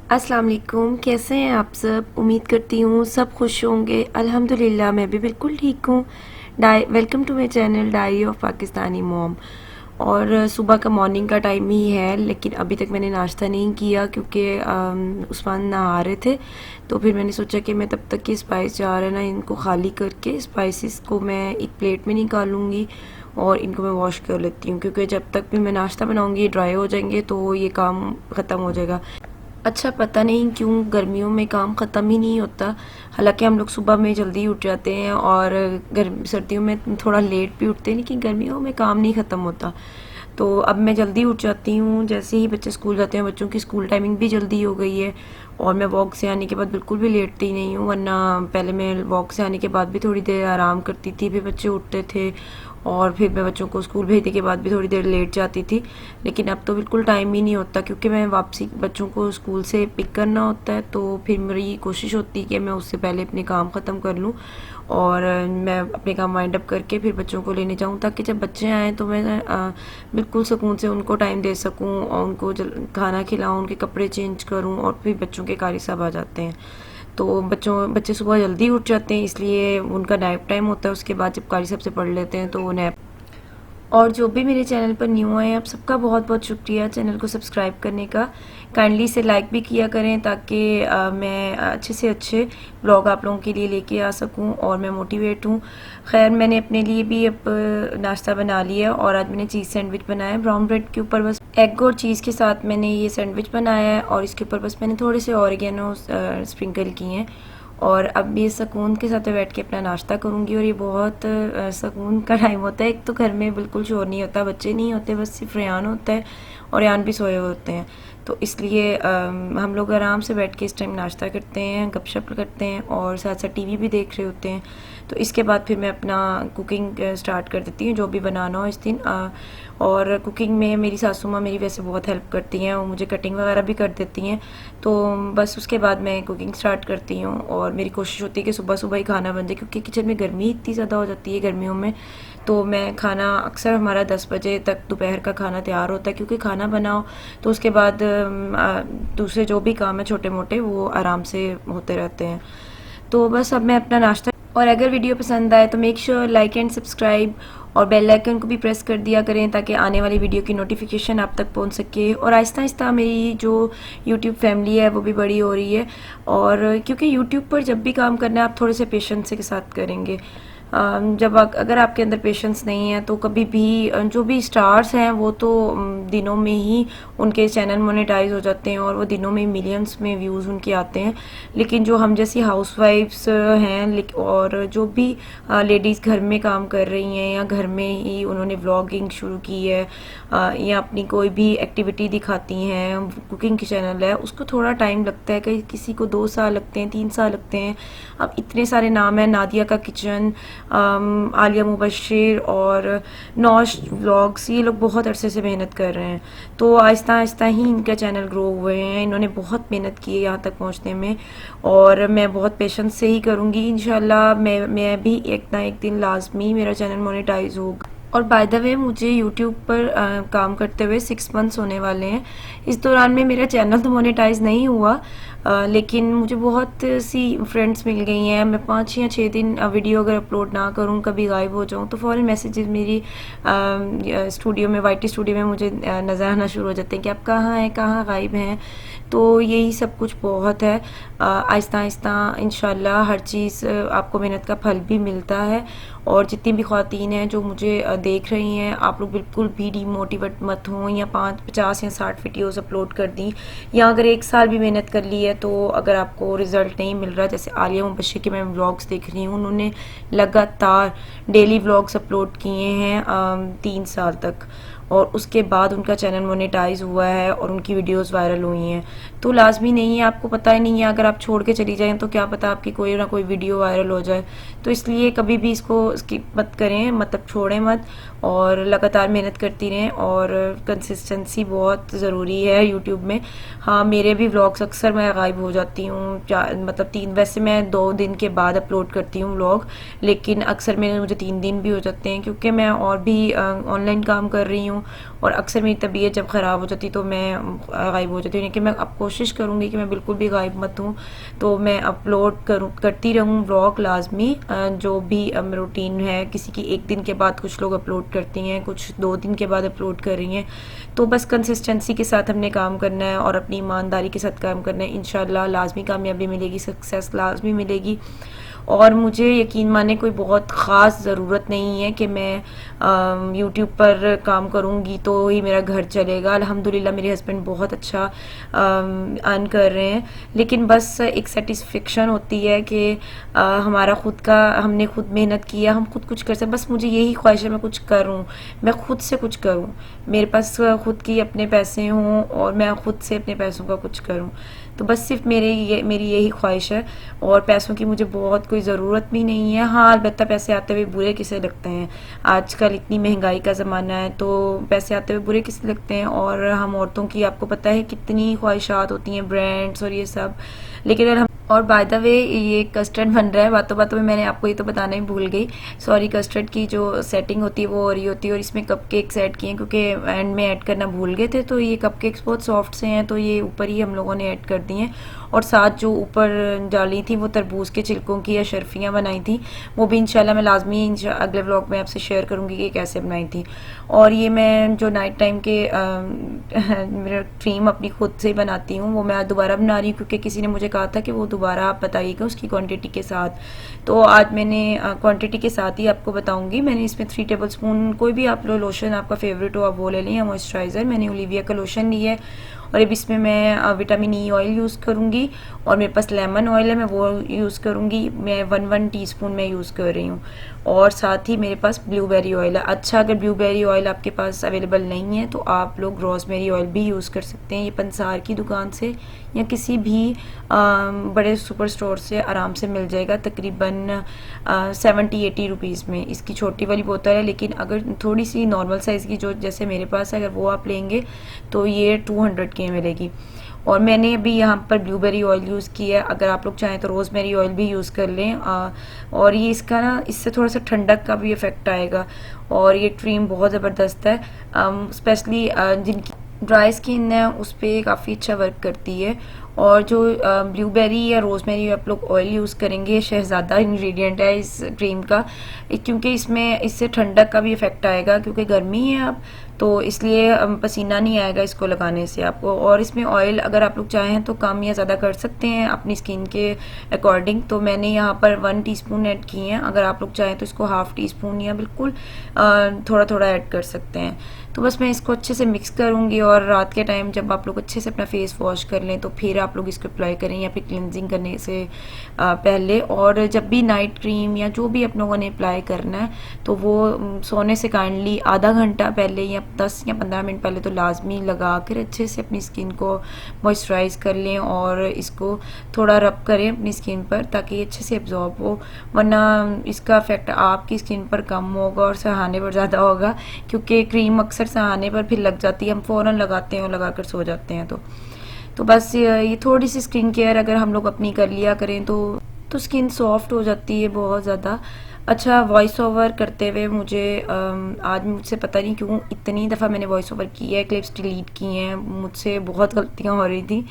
अस्सलाम वालेकुम। कैसे हैं आप सब? उम्मीद करती हूँ सब खुश होंगे। अल्हम्दुलिल्लाह मैं भी बिल्कुल ठीक हूँ। Welcome to my channel diary of Pakistani mom. और सुबह का मॉर्निंग का टाइम ही है, लेकिन अभी तक मैंने नाश्ता नहीं किया क्योंकि उस्मान नहा रहे थे। तो फिर मैंने सोचा कि मैं तब तक ये स्पाइस जार है ना, इनको खाली करके स्पाइसेस को मैं एक प्लेट में निकालूंगी और इनको मैं वॉश कर लेती हूँ, क्योंकि जब तक भी मैं नाश्ता बनाऊंगी ड्राई हो जाएंगे तो ये काम ख़त्म हो जाएगा। अच्छा, पता नहीं क्यों गर्मियों में काम ख़त्म ही नहीं होता। हालांकि हम लोग सुबह में जल्दी उठ जाते हैं और सर्दियों में थोड़ा लेट भी उठते हैं, लेकिन गर्मियों में काम नहीं ख़त्म होता। तो अब मैं जल्दी उठ जाती हूँ जैसे ही बच्चे स्कूल जाते हैं। बच्चों की स्कूल टाइमिंग भी जल्दी हो गई है और मैं वॉक से आने के बाद बिल्कुल भी लेटती नहीं हूँ, वरना पहले मैं वॉक से आने के बाद भी थोड़ी देर आराम करती थी, फिर बच्चे उठते थे और फिर मैं बच्चों को स्कूल भेजने के बाद भी थोड़ी देर लेट जाती थी। लेकिन अब तो बिल्कुल टाइम ही नहीं होता, क्योंकि मैं वापसी बच्चों को स्कूल से पिक करना होता है। तो फिर मेरी कोशिश होती है कि मैं उससे पहले अपने काम ख़त्म कर लूँ और मैं अपने काम वाइंड अप करके फिर बच्चों को लेने जाऊँ, ताकि जब बच्चे आएँ तो मैं बिल्कुल सुकून से उनको टाइम दे सकूँ और उनको खाना खिलाऊँ, उनके कपड़े चेंज करूँ और फिर बच्चों के कारी सब आ जाते हैं। तो बच्चे सुबह जल्दी उठ जाते हैं, इसलिए उनका नैप टाइम होता है। उसके बाद जब कारी सब से पढ़ लेते हैं तो वो नैप। और जो भी मेरे चैनल पर न्यू आए हैं, आप सबका बहुत बहुत शुक्रिया चैनल को सब्सक्राइब करने का। काइंडली इसे लाइक भी किया करें, ताकि मैं अच्छे से अच्छे ब्लॉग आप लोगों के लिए लेके आ सकूं और मैं मोटिवेट हूं। खैर, मैंने अपने लिए भी अब नाश्ता बना लिया और आज मैंने चीज़ सैंडविच बनाया है। ब्राउन ब्रेड के ऊपर बस एग और चीज़ के साथ मैंने ये सैंडविच बनाया है और इसके ऊपर बस मैंने थोड़े से ऑरिगेनो स्प्रिंकल किए हैं। और अब ये सुकून के साथ बैठ के अपना नाश्ता करूँगी और ये बहुत सुकून का टाइम होता है। एक तो घर में बिल्कुल शोर नहीं होता, बच्चे नहीं होते, बस सिर्फ रेहान होता है और रेहान भी सोए हुए होते हैं। तो इसलिए हम लोग आराम से बैठ के इस टाइम नाश्ता करते हैं, गपशप करते हैं और साथ साथ टीवी भी देख रहे होते हैं। तो इसके बाद फिर मैं अपना कुकिंग स्टार्ट कर देती हूँ, जो भी बनाना हो इस दिन। और कुकिंग में मेरी सासू माँ मेरी वैसे बहुत हेल्प करती हैं, वो मुझे कटिंग वगैरह भी कर देती हैं। तो बस उसके बाद मैं कुकिंग स्टार्ट करती हूँ और मेरी कोशिश होती है कि सुबह सुबह ही खाना बन जाए, क्योंकि किचन में गर्मी इतनी ज़्यादा हो जाती है गर्मियों में। तो मैं खाना अक्सर हमारा 10 बजे तक दोपहर का खाना तैयार होता है, क्योंकि खाना बनाओ तो उसके बाद दूसरे जो भी काम है छोटे मोटे वो आराम से होते रहते हैं। तो बस अब मैं अपना नाश्ता। और अगर वीडियो पसंद आए तो make sure like and subscribe और बेल आइकन को भी प्रेस कर दिया करें, ताकि आने वाली वीडियो की नोटिफिकेशन आप तक पहुंच सके। और आहिस्ता आहिस्ता मेरी जो यूट्यूब फैमिली है वो भी बड़ी हो रही है। और क्योंकि यूट्यूब पर जब भी काम करना है आप थोड़े से पेशेंस के साथ करेंगे। अगर आपके अंदर पेशेंस नहीं है तो कभी भी जो भी स्टार्स हैं वो तो दिनों में ही उनके चैनल मोनेटाइज हो जाते हैं और वो दिनों में मिलियंस में व्यूज़ उनके आते हैं। लेकिन जो हम जैसी हाउसवाइफ्स हैं और जो भी लेडीज़ घर में काम कर रही हैं या घर में ही उन्होंने व्लॉगिंग शुरू की है या अपनी कोई भी एक्टिविटी दिखाती हैं, कुकिंग की चैनल है, उसको थोड़ा टाइम लगता है। कहीं किसी को 2 साल लगते हैं, 3 साल लगते हैं। अब इतने सारे नाम हैं, नादिया का किचन, आलिया मुबशिर और नौश व्लॉग्स, ये लोग बहुत अरसे से मेहनत कर रहे हैं। तो आहिस्ता आहिस्ता ही इनका चैनल ग्रो हुए हैं। इन्होंने बहुत मेहनत की है यहाँ तक पहुँचने में और मैं बहुत पेशेंस से ही करूँगी। इंशाल्लाह मैं भी एक ना एक दिन लाजमी मेरा चैनल मोनेटाइज होगा। और बाय द वे, मुझे यूट्यूब पर काम करते हुए 6 मंथ्स होने वाले हैं। इस दौरान में मेरा चैनल तो मोनेटाइज नहीं हुआ, लेकिन मुझे बहुत सी फ्रेंड्स मिल गई हैं। मैं 5 या 6 दिन वीडियो अगर अपलोड ना करूं, कभी गायब हो जाऊं, तो फ़ौरन मैसेजेस मेरी स्टूडियो में, वाईटी स्टूडियो में मुझे नज़र आना शुरू हो जाते हैं कि आप कहाँ हैं, कहाँ गायब हैं। तो यही सब कुछ बहुत है। आहिस्ता आहिस्ता इंशाल्लाह हर चीज़ आपको मेहनत का फल भी मिलता है। और जितनी भी ख़वातीन हैं जो मुझे देख रही हैं, आप लोग बिल्कुल भी डीमोटिवेट मत हों। या 50 या 60 वीडियोज़ अपलोड कर दी या अगर 1 साल भी मेहनत कर ली है, तो अगर आपको रिज़ल्ट नहीं मिल रहा, जैसे आलिया मुबशिर के मैं व्लॉग्स देख रही हूँ, उन्होंने लगातार डेली व्लॉग्स अपलोड किए हैं 3 साल तक और उसके बाद उनका चैनल मोनेटाइज हुआ है और उनकी वीडियोस वायरल हुई हैं। तो लाजमी नहीं है, आपको पता ही नहीं है, अगर आप छोड़ के चली जाएं तो क्या पता आपकी कोई ना कोई वीडियो वायरल हो जाए। तो इसलिए कभी भी इसको स्किप मत करें, मतलब छोड़ें मत और लगातार मेहनत करती रहें, और कंसिस्टेंसी बहुत ज़रूरी है यूट्यूब में। हाँ, मेरे भी व्लॉग्स अक्सर मैं गायब हो जाती हूँ, मतलब 3, वैसे मैं 2 दिन के बाद अपलोड करती हूँ व्लॉग, लेकिन अक्सर मुझे 3 दिन भी हो जाते हैं, क्योंकि मैं और भी ऑनलाइन काम कर रही हूँ, और अक्सर मेरी तबीयत जब ख़राब हो जाती तो मैं गायब हो जाती हूँ। लेकिन मैं अब कोशिश करूँगी कि मैं बिल्कुल भी गायब मत हूँ, तो मैं अपलोड करती रहूँ व्लॉग लाजमी। जो भी रूटीन है, किसी की 1 दिन के बाद कुछ लोग अपलोड करती हैं, कुछ 2 दिन के बाद अपलोड कर रही हैं। तो बस कंसिस्टेंसी के साथ हमने काम करना है और अपनी ईमानदारी के साथ काम करना है। इंशाल्लाह लाजमी कामयाबी मिलेगी, सक्सेस लाजमी मिलेगी। और मुझे यकीन माने कोई बहुत ख़ास ज़रूरत नहीं है कि मैं यूट्यूब पर काम करूँगी तो ही मेरा घर चलेगा। अल्हम्दुलिल्लाह मेरे हस्बैंड बहुत अच्छा अर्न कर रहे हैं, लेकिन बस एक सेटिस्फेक्शन होती है कि हमारा खुद का, हमने खुद मेहनत किया, हम खुद कुछ कर सकते। बस मुझे यही ख्वाहिश है मैं कुछ करूँ, मैं खुद से कुछ करूँ, मेरे पास खुद की अपने पैसे हों और मैं खुद से अपने पैसों का कुछ करूँ। तो बस सिर्फ मेरी यही ख्वाहिश है, और पैसों की मुझे बहुत कोई ज़रूरत भी नहीं है। हाँ, अलबत्ता पैसे आते हुए बुरे किसे लगते हैं, आजकल इतनी महंगाई का ज़माना है, तो पैसे आते हुए बुरे किसे लगते हैं। और हम औरतों की आपको पता है कितनी ख्वाहिशात होती हैं, ब्रांड्स और ये सब। लेकिन अगर हम, और बाय द वे ये कस्टर्ड बन रहा है, बातों बातों में मैंने आपको ये तो बताना ही भूल गई, सॉरी। कस्टर्ड की जो सेटिंग होती है वो हो रही होती है, और इसमें कपकेक्स ऐड किए हैं क्योंकि एंड में ऐड करना भूल गए थे। तो ये कपकेक्स बहुत सॉफ्ट से हैं, तो ये ऊपर ही हम लोगों ने ऐड कर दिए हैं। और साथ जो ऊपर डाली थी वो तरबूज के छिलकों की या शर्फियाँ बनाई थी, वो भी इंशाल्लाह मैं लाजमी अगले व्लॉग में आपसे शेयर करूँगी कि कैसे बनाई थी। और ये मैं जो नाइट टाइम के मेरा क्रीम अपनी खुद से बनाती हूँ, वो मैं आज दोबारा बना रही हूँ, क्योंकि किसी ने मुझे कहा था कि वो दोबारा आप बताइएगा उसकी क्वांटिटी के साथ। तो आज मैंने क्वांटिटी के साथ ही आपको बताऊंगी। मैंने इसमें 3 टेबल स्पून, कोई भी आप लो लोशन आपका फेवरेट हो आप वो ले लें, या मॉइस्चराइज़र। मैंने ओलिविया का लोशन लिया है, और अब इसमें मैं विटामिन ई ऑयल यूज़ करूँगी, और मेरे पास लेमन ऑयल है मैं वो यूज़ करूँगी। मैं 1 टीस्पून में यूज़ कर रही हूँ, और साथ ही मेरे पास ब्लूबेरी ऑयल है। अच्छा, अगर ब्लूबेरी ऑयल आपके पास अवेलेबल नहीं है तो आप लोग रोज़मेरी ऑयल भी यूज़ कर सकते हैं। ये पंसार की दुकान से या किसी भी बड़े सुपर स्टोर से आराम से मिल जाएगा, तकरीबन 70-80 रुपीज़ में। इसकी छोटी वाली बोतल है, लेकिन अगर थोड़ी सी नॉर्मल साइज़ की जो जैसे मेरे पास है, अगर वो आप लेंगे तो ये 200 की मिलेगी। और मैंने अभी यहाँ पर ब्लूबेरी ऑयल यूज़ किया है, अगर आप लोग चाहें तो रोज़मेरी ऑयल भी यूज़ कर लें। और ये इसका ना, इससे थोड़ा सा ठंडक का भी इफ़ेक्ट आएगा, और ये क्रीम बहुत ज़बरदस्त है। स्पेशली जिनकी ड्राई स्किन है उस पर काफ़ी अच्छा वर्क करती है। और जो ब्लूबेरी या रोज़मेरी आप लोग ऑयल यूज़ करेंगे, शहज़ादा इंग्रेडिएंट है इस क्रीम का, क्योंकि इसमें इससे ठंडक का भी इफ़ेक्ट आएगा, क्योंकि गर्मी है अब, तो इसलिए पसीना नहीं आएगा इसको लगाने से आपको। और इसमें ऑयल अगर आप लोग चाहें तो कम या ज़्यादा कर सकते हैं अपनी स्किन के अकॉर्डिंग। तो मैंने यहाँ पर 1 टीस्पून ऐड किए हैं, अगर आप लोग चाहें तो इसको हाफ़ टीस्पून या बिल्कुल थोड़ा थोड़ा ऐड कर सकते हैं। तो बस मैं इसको अच्छे से मिक्स करूँगी, और रात के टाइम जब आप लोग अच्छे से अपना फेस वॉश कर लें तो फिर आप लोग इसको अप्लाई करें, या फिर क्लिनजिंग करने से पहले। और जब भी नाइट क्रीम या जो भी आप लोगों ने अप्लाई करना है, तो वो सोने से काइंडली आधा घंटा पहले या 10 या 15 मिनट पहले तो लाजमी लगा कर अच्छे से अपनी स्किन को मॉइस्चराइज़ कर लें, और इसको थोड़ा रब करें अपनी स्किन पर ताकि अच्छे से एब्जॉर्ब हो, वरना इसका इफेक्ट आपकी स्किन पर कम होगा और सहाने पर ज़्यादा होगा, क्योंकि क्रीम अक्सर सहाने पर फिर लग जाती है, हम फ़ौरन लगाते हैं और लगा कर सो जाते हैं। तो बस ये थोड़ी सी स्किन केयर अगर हम लोग अपनी कर लिया करें तो स्किन सॉफ्ट हो जाती है बहुत ज़्यादा। अच्छा, वॉइस ओवर करते हुए मुझे आज मुझसे पता नहीं क्यों इतनी दफ़ा मैंने वॉइस ओवर किया है, क्लिप्स डिलीट किए हैं, मुझसे बहुत गलतियां हो रही थी।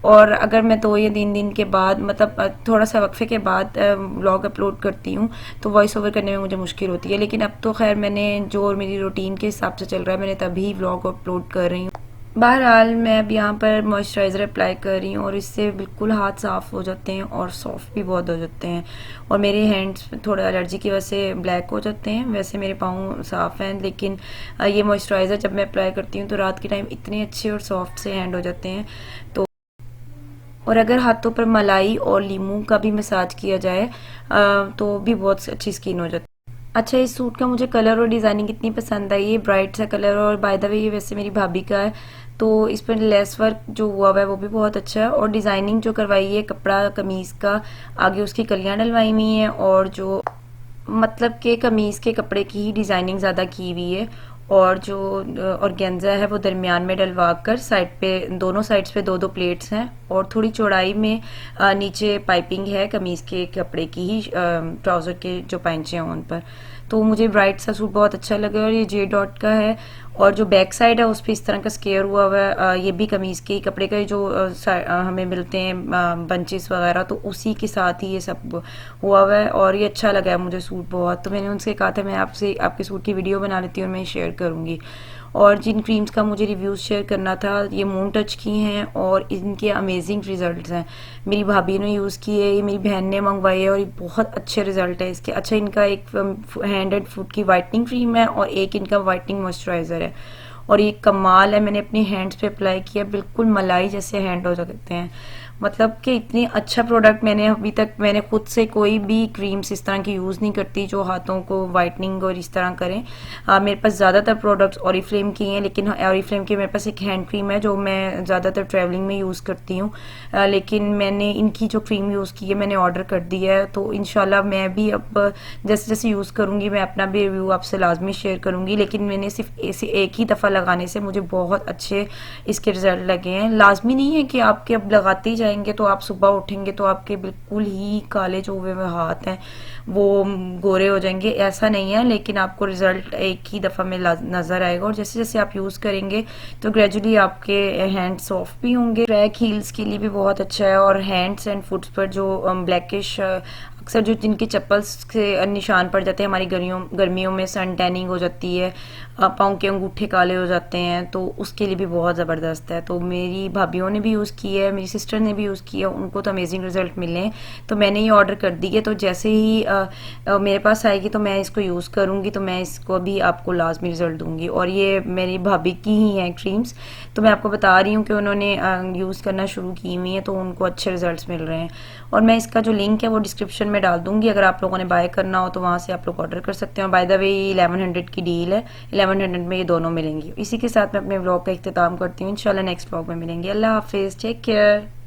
और अगर मैं 2 या 3 दिन के बाद, मतलब थोड़ा सा वक्फे के बाद व्लॉग अपलोड करती हूँ तो वॉइस ओवर करने में मुझे मुश्किल होती है। लेकिन अब तो खैर मैंने जो मेरी रूटीन के हिसाब से चल रहा है, मैंने तभी व्लॉग अपलोड कर रही हूँ। बहरहाल मैं अब यहाँ पर मॉइस्चराइज़र अप्लाई कर रही हूँ, और इससे बिल्कुल हाथ साफ़ हो जाते हैं और सॉफ्ट भी बहुत हो जाते हैं। और मेरे हैंड्स थोड़ा एलर्जी की वजह से ब्लैक हो जाते हैं, वैसे मेरे पाँव साफ़ हैं, लेकिन ये मॉइस्चराइज़र जब मैं अप्लाई करती हूँ तो रात के टाइम इतने अच्छे और सॉफ्ट से हैंड हो जाते हैं। तो और अगर हाथों पर मलाई और लीमू का भी मसाज किया जाए तो भी बहुत अच्छी स्किन हो जाती है। अच्छा, इस सूट का मुझे कलर और डिज़ाइनिंग कितनी पसंद आई, ये ब्राइट सा कलर, और बाय द वे ये वैसे मेरी भाभी का है, तो इस पर लेस वर्क जो हुआ है वो भी बहुत अच्छा है, और डिज़ाइनिंग जो करवाई है कपड़ा कमीज़ का, आगे उसकी कलियां डलवाई हुई हैं, और जो मतलब कि कमीज़ के कपड़े की ही डिज़ाइनिंग ज़्यादा की हुई है, और जो ऑर्गेन्जा है वो दरमियान में डलवा कर साइड पे, दोनों साइड्स पे दो दो प्लेट्स हैं, और थोड़ी चौड़ाई में नीचे पाइपिंग है कमीज़ के कपड़े की ही, ट्राउज़र के जो पैंचे हैं उन पर। तो मुझे ब्राइट सा सूट बहुत अच्छा लगा, और ये जे डॉट का है, और जो बैक साइड है उस पर इस तरह का स्केयर हुआ हुआ है। ये भी कमीज़ के कपड़े का ही जो हमें मिलते हैं बंचेस वगैरह, तो उसी के साथ ही ये सब हुआ हुआ है, और ये अच्छा लगा है मुझे सूट बहुत। तो मैंने उनसे कहा था मैं आपसे आपके सूट की वीडियो बना लेती हूँ और मैं शेयर करूँगी। और जिन क्रीम्स का मुझे रिव्यूज़ शेयर करना था, ये मून टच की हैं और इनके अमेजिंग रिजल्ट्स हैं। मेरी भाभी ने यूज़ की है, ये मेरी बहन ने मंगवाई है, और ये बहुत अच्छे रिजल्ट है इसके। अच्छा, इनका एक हैंड एंड फुट की वाइटनिंग क्रीम है और एक इनका वाइटनिंग मॉइस्चराइज़र है, और ये कमाल है। मैंने अपने हैंड्स पे अप्लाई किया, बिल्कुल मलाई जैसे हैंड हो जाते हैं। मतलब कि इतनी अच्छा प्रोडक्ट मैंने अभी तक, मैंने खुद से कोई भी क्रीम्स इस तरह की यूज़ नहीं करती जो हाथों को वाइटनिंग और इस तरह करें। मेरे पास ज़्यादातर प्रोडक्ट्स ऑरिफ्लेम की हैं, लेकिन ऑरिफ्लेम की मेरे पास एक हैंड क्रीम है जो मैं ज़्यादातर ट्रैवलिंग में यूज़ करती हूँ। लेकिन मैंने इनकी जो क्रीम यूज़ की है मैंने ऑर्डर कर दी है, तो इंशाल्लाह मैं भी अब जैसे जैसे यूज़ करूँगी मैं अपना भी रिव्यू आपसे लाजमी शेयर करूँगी। लेकिन मैंने सिर्फ ऐसे एक ही दफ़ा लगाने से मुझे बहुत अच्छे इसके रिजल्ट लगे हैं। लाजमी नहीं है कि आपके अब लगाते ही जाएंगे तो आप सुबह उठेंगे तो आपके बिल्कुल ही काले जो हुए हुए हाथ हैं वो गोरे हो जाएंगे, ऐसा नहीं है। लेकिन आपको रिजल्ट एक ही दफ़ा में नज़र आएगा, और जैसे जैसे आप यूज़ करेंगे तो ग्रेजुअली आपके हैंड सॉफ्ट भी होंगे। ट्रैक हील्स के लिए भी बहुत अच्छा है, और हैंड्स एंड फुट्स पर जो ब्लैकिश अक्सर जो जिनकी चप्पल्स से निशान पड़ जाते हैं, हमारी गर्मियों में सन टैनिंग हो जाती है, पाँव के अंगूठे काले हो जाते हैं, तो उसके लिए भी बहुत ज़बरदस्त है। तो मेरी भाभीियों ने भी यूज़ की है, मेरी सिस्टर ने भी यूज़ किया, उनको तो अमेजिंग रिजल्ट मिले हैं। तो मैंने ये ऑर्डर कर दी है, तो जैसे ही मेरे पास आएगी तो मैं इसको यूज़ करूँगी, तो मैं इसको भी आपको लाजमी रिजल्ट दूँगी। और ये मेरी भाभी की ही हैं क्रीम्स, तो मैं आपको बता रही हूँ कि उन्होंने यूज़ करना शुरू की हुई है तो उनको अच्छे रिजल्ट्स मिल रहे हैं। और मैं इसका जो लिंक है वो डिस्क्रिप्शन में डाल दूँगी, अगर आप लोगों ने बाय करना हो तो वहाँ से आप लोग ऑर्डर कर सकते हो। बाय द वे 1100 की डील है, 1100 में ये दोनों मिलेंगी। इसी के साथ मैं अपने व्लॉग का इख्तिताम करती हूँ। इंशाल्लाह नेक्स्ट व्लॉग में मिलेंगे। अल्लाह हाफिज़, टेक केयर।